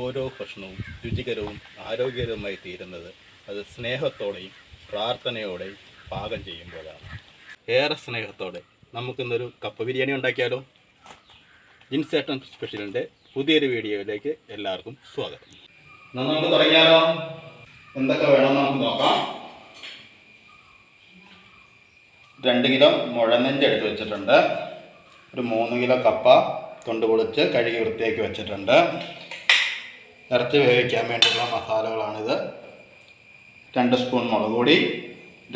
ഓരോ ഭക്ഷണവും രുചികരവും ആരോഗ്യകരവുമായി തീരുന്നത് അത് സ്നേഹത്തോടെയും പ്രാർത്ഥനയോടെയും പാകം ചെയ്യുമ്പോഴാണ്. ഏറെ സ്നേഹത്തോടെ നമുക്കിന്നൊരു കപ്പ ബിരിയാണി ഉണ്ടാക്കിയാലോ? ജിൻസേട്ടൻ സ്പെഷ്യലിൻ്റെ പുതിയൊരു വീഡിയോയിലേക്ക് എല്ലാവർക്കും സ്വാഗതം. നമുക്ക് തുടങ്ങിയാലോ? എന്തൊക്കെ വേണമെന്ന് നമുക്ക് നോക്കാം. 2 കിലോ മുഴനെഞ്ച് എടുത്ത് വെച്ചിട്ടുണ്ട്. ഒരു 3 കിലോ കപ്പ തൊണ്ട് പൊളിച്ച് കഴുകി വൃത്തിയാക്കി വെച്ചിട്ടുണ്ട്. ഇറച്ചി വേവിക്കാൻ വേണ്ടിയുള്ള മസാലകളാണിത്. 2 സ്പൂൺ മുളക് പൊടി,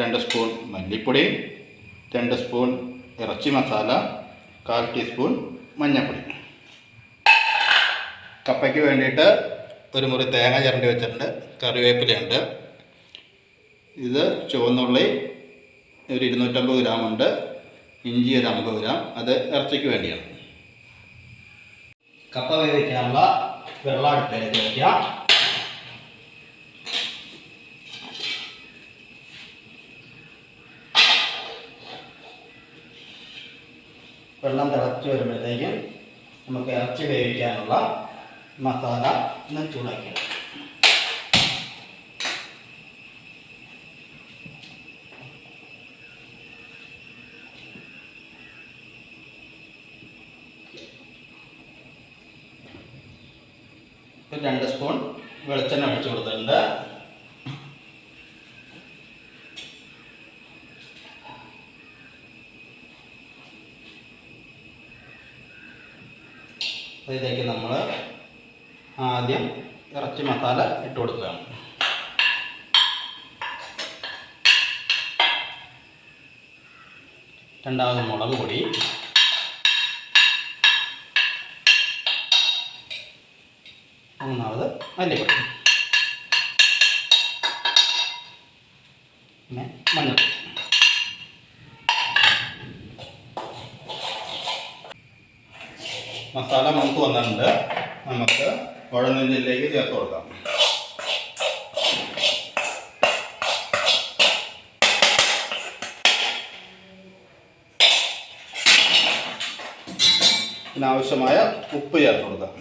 2 സ്പൂൺ മല്ലിപ്പൊടി, 2 സ്പൂൺ ഇറച്ചി മസാല, 1/4 ടീസ്പൂൺ മഞ്ഞൾപ്പൊടി. കപ്പയ്ക്ക് വേണ്ടിയിട്ട് ഒരു മുറി തേങ്ങ ചിരണ്ടി വെച്ചിട്ടുണ്ട്. കറിവേപ്പിലയുണ്ട്. ഇത് ചുവന്നുള്ളി ഒരു 250 ഗ്രാം ഉണ്ട്. ഇഞ്ചി ഒരു 50 ഗ്രാം. അത് ഇറച്ചിക്ക് വേണ്ടിയാണ്. കപ്പ വേവിക്കാനുള്ള വെള്ളം അടുപ്പിലേക്ക് വയ്ക്കാം. വെള്ളം തിളച്ച് വരുമ്പോഴത്തേക്കും നമുക്ക് ഇറച്ചി വേവിക്കാനുള്ള മസാല ഒന്ന് ചൂടാക്കി. ഒരു 2 സ്പൂൺ വെളിച്ചെണ്ണ ഒഴിച്ചു കൊടുത്തിട്ടുണ്ട്. അതിലേക്ക് നമ്മൾ ആദ്യം ഇറച്ചി മസാല ഇട്ട് കൊടുക്കുകയാണ്. രണ്ടാമത് മുളക് പൊടി, മൂന്നാമത് മല്ലിപ്പൊടി, പിന്നെ മഞ്ഞൾപ്പൊടി. മസാല നമുക്ക് വന്നിട്ടുണ്ട്. നമുക്ക് മുഴനെഞ്ചിലേക്ക് ചേർത്ത് കൊടുക്കാം. ഇതിനാവശ്യമായ ഉപ്പ് ചേർത്ത് കൊടുക്കാം.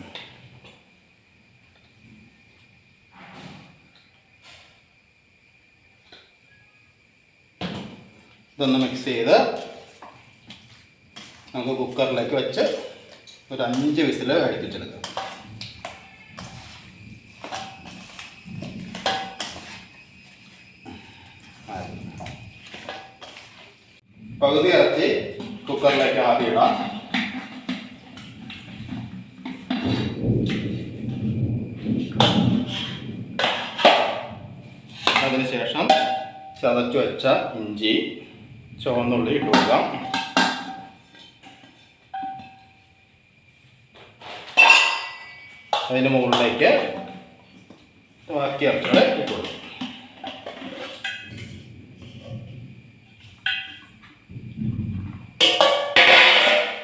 ഇതൊന്ന് മിക്സ് ചെയ്ത് നമുക്ക് കുക്കറിലേക്ക് വെച്ച് ഒരു 5 വിസിൽ അടുപ്പിച്ചെടുക്കാം. പകുതി ഇറച്ചി കുക്കറിലേക്ക് ആദ്യം ഇടാം. അതിനുശേഷം ചതച്ചു വെച്ച ഇഞ്ചി, ചുവന്നുള്ളി ഇട്ട് കൊടുക്കാം. അതിന് മുകളിലേക്ക് ബാക്കി ഇറച്ചികളെ ഇട്ട് കൊടുക്കും.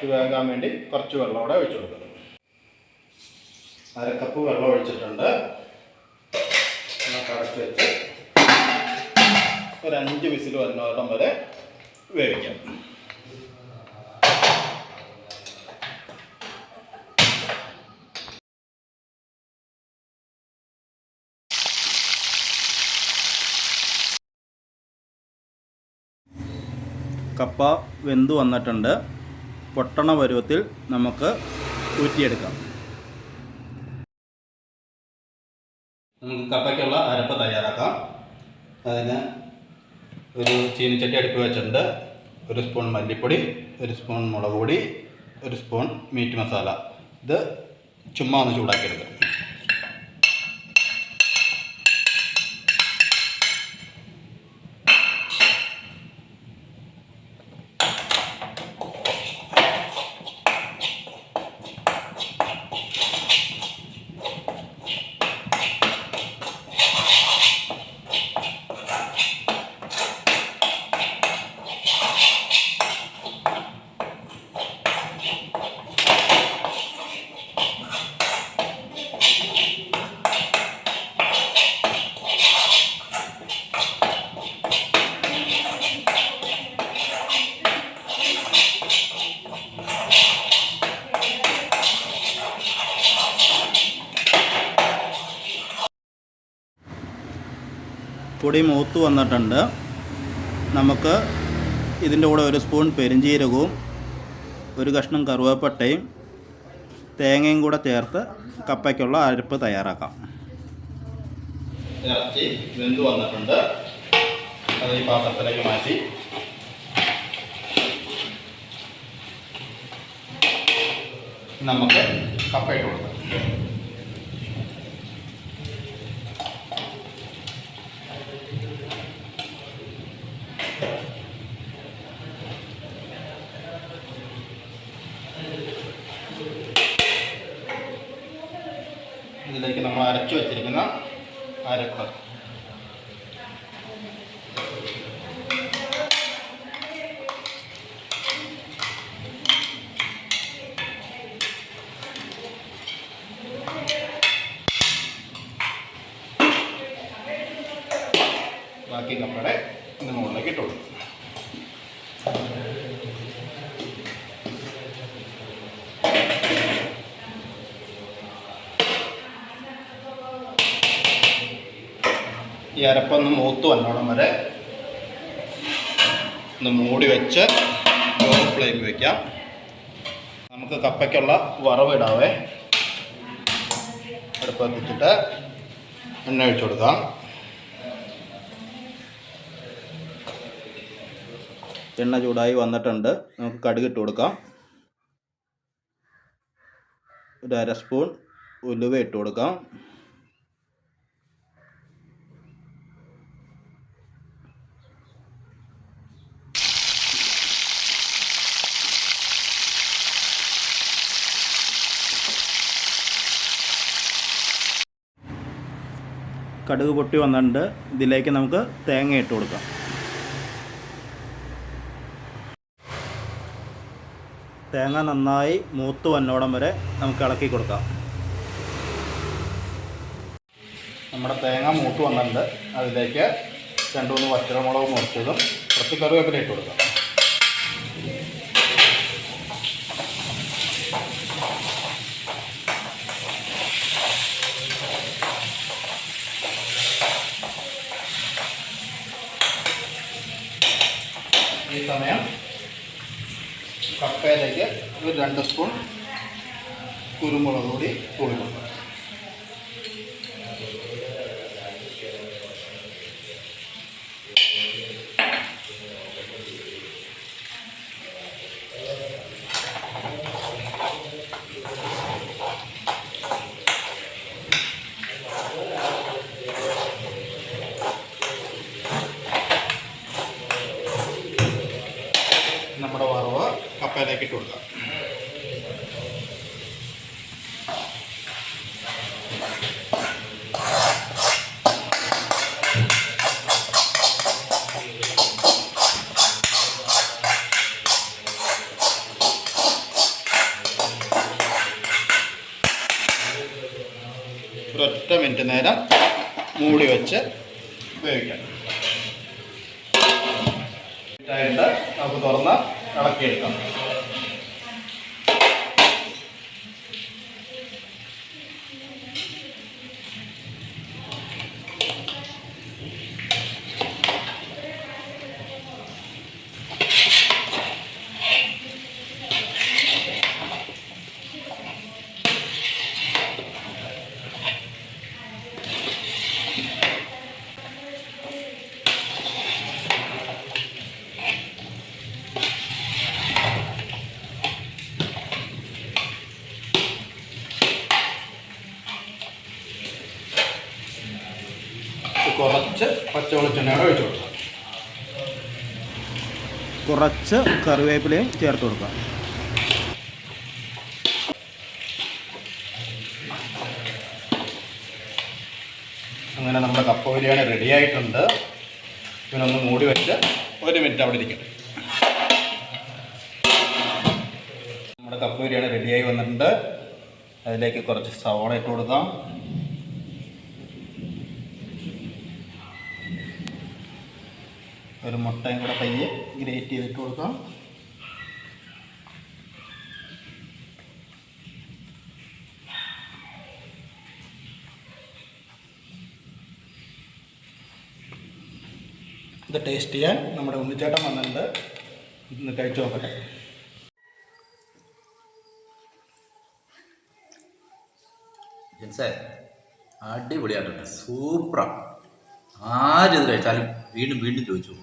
ഇത് വേകാൻ വേണ്ടി കുറച്ച് വെള്ളം കൂടെ ഒഴിച്ചു കൊടുക്കണം. 1/2 കപ്പ് വെള്ളം ഒഴിച്ചിട്ടുണ്ട്. അടച്ച് വെച്ച് ഒരു 5 വിസിൽ വരുന്നോളം വരെ വേവിക്കാം. കപ്പ വെന്തു വന്നിട്ടുണ്ട്. പൊട്ടണ പരുവത്തിൽ നമുക്ക് ഊറ്റിയെടുക്കാം. നമുക്ക് കപ്പയ്ക്കുള്ള അരപ്പ് തയ്യാറാക്കാം. അതിന് ഒരു ചീനിച്ചട്ടി അടുപ്പ് വെച്ചിട്ടുണ്ട്. 1 സ്പൂൺ മല്ലിപ്പൊടി, 1 സ്പൂൺ മുളക് പൊടി, 1 സ്പൂൺ മീറ്റ് മസാല. ഇത് ചുമ്മാ ഒന്ന് ചൂടാക്കിയെടുക്കാം. പൊടി മൂത്ത് വന്നിട്ടുണ്ട്. നമുക്ക് ഇതിൻ്റെ കൂടെ ഒരു സ്പൂൺ പെരിഞ്ജീരകവും ഒരു കഷ്ണം കറുവപ്പട്ടയും തേങ്ങയും കൂടെ ചേർത്ത് കപ്പയ്ക്കുള്ള അരപ്പ് തയ്യാറാക്കാം. ഇറച്ചി വെന്ത് വന്നിട്ടുണ്ട്. അത് ഈ പാത്രത്തിലേക്ക് മാറ്റി നമുക്ക് കപ്പയിട്ട് കൊടുക്കാം. ഇതിലേക്ക് നമ്മൾ അരച്ചു വച്ചിരിക്കുന്ന അരപ്പ് ബാക്കി കപ്പയുടെ ഇതിന് മുകളിലേക്ക് ഇട്ട് കൊടുക്കും. ഈ അരപ്പൊന്ന് മൂത്ത് വന്നോളം വരെ ഒന്ന് മൂടി വെച്ച് ലോ ഫ്ലെയിമിൽ വയ്ക്കാം. നമുക്ക് കപ്പയ്ക്കുള്ള വറവിടാവേ. അടുപ്പ് കത്തിച്ചിട്ട് എണ്ണ ഒഴിച്ചു കൊടുക്കാം. എണ്ണ ചൂടായി വന്നിട്ടുണ്ട്. നമുക്ക് കടുക് ഇട്ട് കൊടുക്കാം. ഒരു അര സ്പൂൺ ഉലുവ ഇട്ട് കൊടുക്കാം. കടുക് പൊട്ടി വന്നിട്ടുണ്ട്. ഇതിലേക്ക് നമുക്ക് തേങ്ങ ഇട്ട് കൊടുക്കാം. തേങ്ങ നന്നായി മൂത്ത് വന്നോടം വരെ നമുക്ക് ഇളക്കി കൊടുക്കാം. നമ്മുടെ തേങ്ങ മൂത്ത് വന്നിട്ടുണ്ട്. അതിലേക്ക് 2-3 പച്ചമുളക് മുറിച്ചതും കുറച്ച് കറിവേപ്പില ഇട്ട് കൊടുക്കാം. ഈ സമയം കപ്പയിലേക്ക് ഒരു 2 സ്പൂൺ കുരുമുളക് പൊടി കൊടുക്കും. നമ്മുടെ വറവ് കപ്പയിലേക്ക് ഇട്ട് കൊടുക്കാം. ഒരൊറ്റ മിനിറ്റ് നേരം മൂടി വെച്ച് വേവിക്കാം. നമുക്ക് തുറന്ന് ഇളക്കിയെടുക്കാം. കുറച്ച് പച്ചവെളിച്ചെണ്ണ ഒഴിച്ചു കൊടുക്കാം. കുറച്ച് കറിവേപ്പിലയും ചേർത്ത് കൊടുക്കാം. അങ്ങനെ നമ്മുടെ കപ്പ ബിരിയാണി റെഡി ആയിട്ടുണ്ട്. ഇതിനൊന്ന് മൂടി വെച്ച് 1 മിനിറ്റ് അവിടെ ഇരിക്കട്ടെ. നമ്മുടെ കപ്പ ബിരിയാണി റെഡിയായി വന്നിട്ടുണ്ട്. അതിലേക്ക് കുറച്ച് സവാള ഇട്ട് കൊടുക്കാം. ഒരു മുട്ടയും കൂടെ പയ്യെ ഗ്രേറ്റ് ചെയ്തിട്ട് കൊടുക്കാം. ഇത് ടേസ്റ്റ് ചെയ്യാൻ നമ്മുടെ ഉണ്ണിച്ചേട്ടൻ വന്നിട്ടുണ്ട്. ഇന്ന് കഴിച്ചു നോക്കട്ടെ. ജെൻസേ, അടിപൊളിയായിട്ടുണ്ട്, സൂപ്പറാണ്. ആരിത് കഴിച്ചാലും വീണ്ടും വീണ്ടും ചോദിച്ചു.